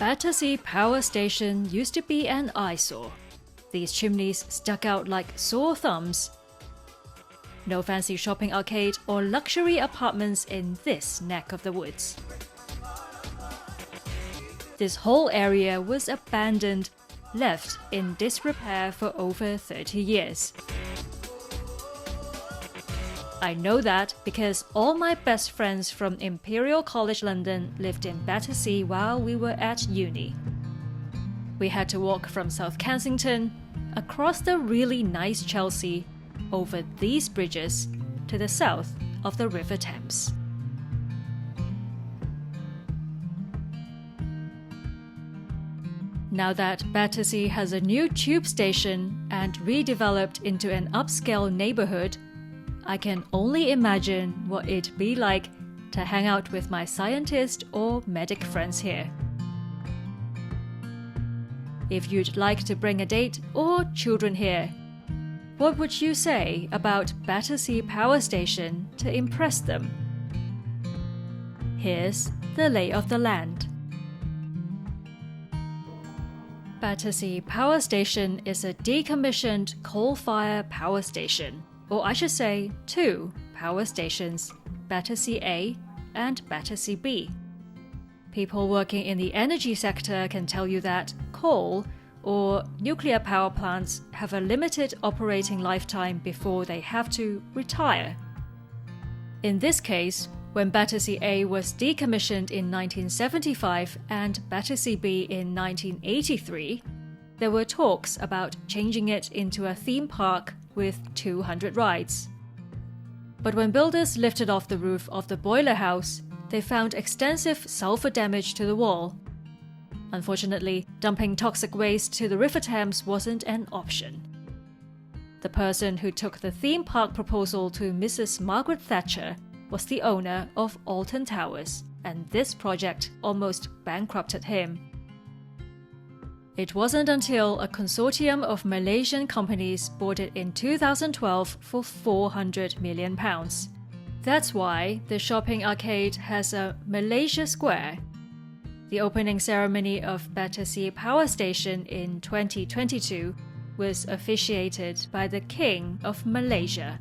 Battersea Power Station used to be an eyesore. These chimneys stuck out like sore thumbs. No fancy shopping arcade or luxury apartments in this neck of the woods. This whole area was abandoned, left in disrepair for over 30 years. I know that because all my best friends from Imperial College London lived in Battersea while we were at uni. We had to walk from South Kensington, across the really nice Chelsea, over these bridges to the south of the River Thames. Now that Battersea has a new tube station and redeveloped into an upscale neighbourhood, I can only imagine what it'd be like to hang out with my scientist or medic friends here. If you'd like to bring a date or children here, what would you say about Battersea Power Station to impress them? Here's the lay of the land. Battersea Power Station is a decommissioned coal-fired power station. Or I should say, two power stations, Battersea A and Battersea B. People working in the energy sector can tell you that coal or nuclear power plants have a limited operating lifetime before they have to retire. In this case, when Battersea A was decommissioned in 1975 and Battersea B in 1983, there were talks about changing it into a theme park with 200 rides. But when builders lifted off the roof of the boiler house, they found extensive sulfur damage to the wall. Unfortunately, dumping toxic waste to the River Thames wasn't an option. The person who took the theme park proposal to Mrs. Margaret Thatcher was the owner of Alton Towers, and this project almost bankrupted him. It wasn't until a consortium of Malaysian companies bought it in 2012 for £400 million. That's why the shopping arcade has a Malaysia Square. The opening ceremony of Battersea Power Station in 2022 was officiated by the King of Malaysia.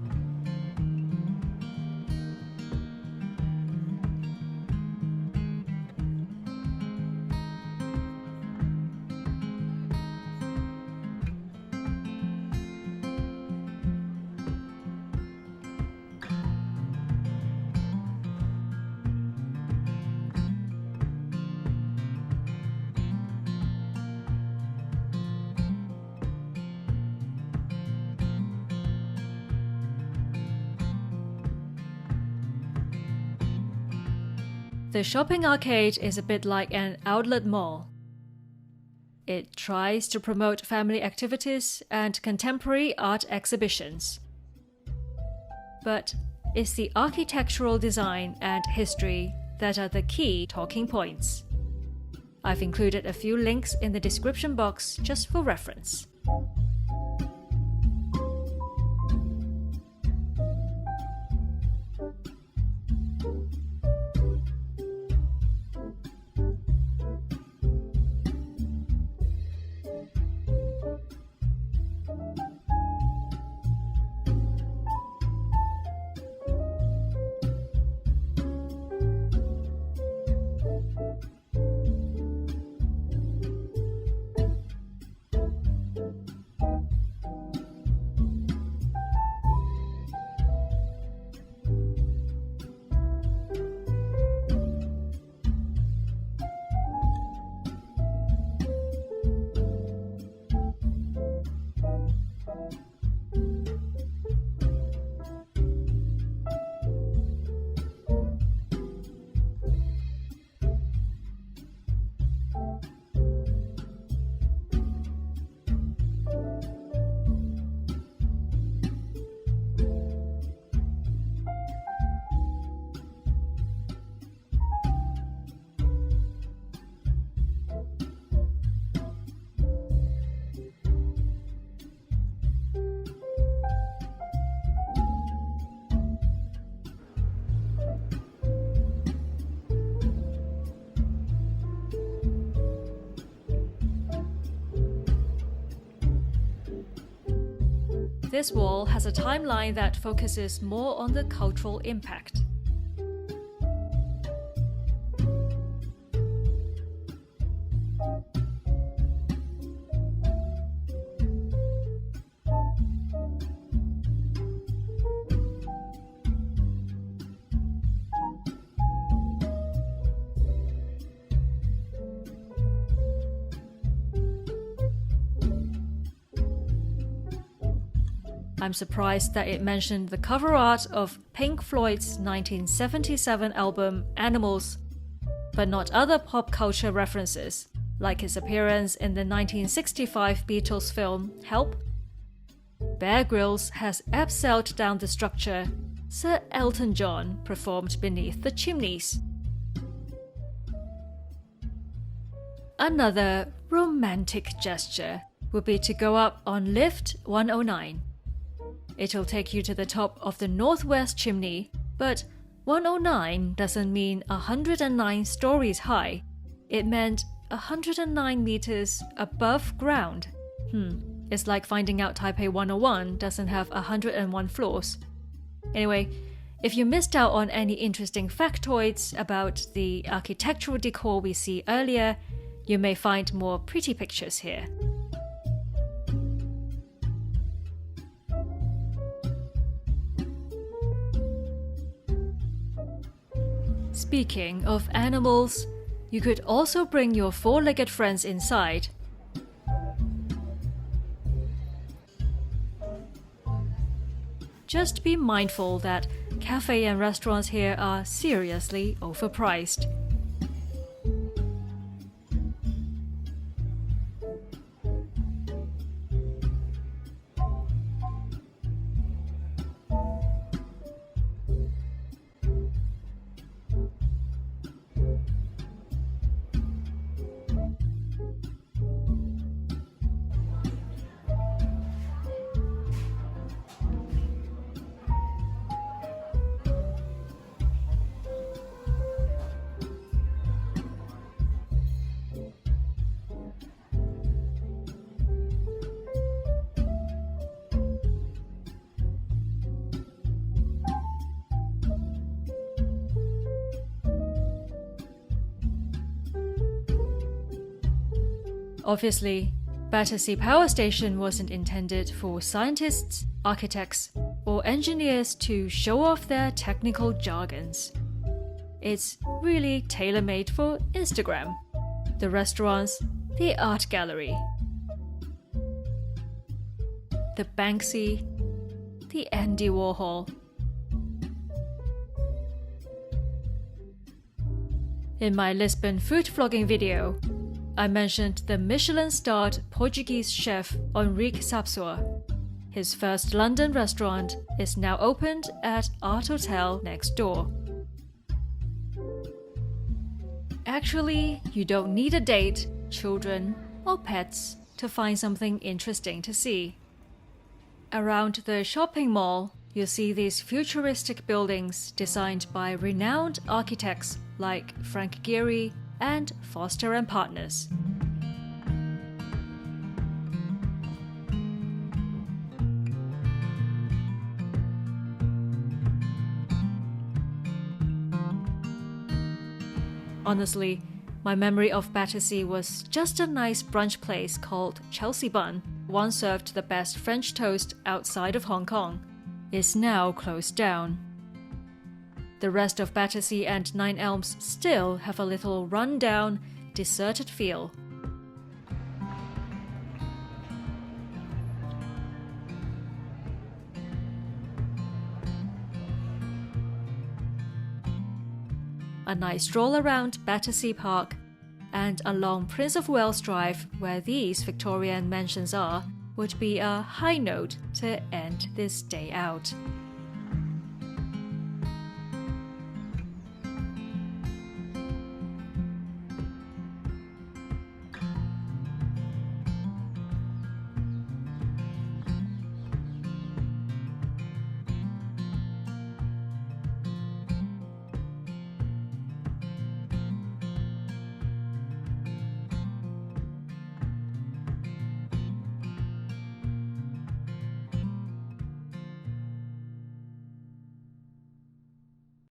The shopping arcade is a bit like an outlet mall. It tries to promote family activities and contemporary art exhibitions. But it's the architectural design and history that are the key talking points. I've included a few links in the description box just for reference. This wall has a timeline that focuses more on the cultural impact. I'm surprised that it mentioned the cover art of Pink Floyd's 1977 album Animals, but not other pop culture references, like his appearance in the 1965 Beatles film Help. Bear Grylls has abseiled down the structure Sir Elton John performed beneath the chimneys. Another romantic gesture would be to go up on lift 109. It'll take you to the top of the northwest chimney, but 109 doesn't mean 109 stories high. It meant 109 meters above ground. It's like finding out Taipei 101 doesn't have 101 floors. Anyway, if you missed out on any interesting factoids about the architectural decor we see earlier, you may find more pretty pictures here. Speaking of animals, you could also bring your four-legged friends inside. Just be mindful that cafes and restaurants here are seriously overpriced. Obviously, Battersea Power Station wasn't intended for scientists, architects, or engineers to show off their technical jargons. It's really tailor-made for Instagram, the restaurants, the art gallery, the Banksy, the Andy Warhol. In my Lisbon food vlogging video, I mentioned the Michelin-starred Portuguese chef Henrique Sapsua. His first London restaurant is now opened at Art Hotel next door. Actually, you don't need a date, children, or pets to find something interesting to see. Around the shopping mall, you'll see these futuristic buildings designed by renowned architects like Frank Gehry and Foster & Partners. Honestly, my memory of Battersea was just a nice brunch place called Chelsea Bun, once served the best French toast outside of Hong Kong. It's now closed down. The rest of Battersea and Nine Elms still have a little run-down, deserted feel. A nice stroll around Battersea Park and along Prince of Wales Drive, where these Victorian mansions are, would be a high note to end this day out.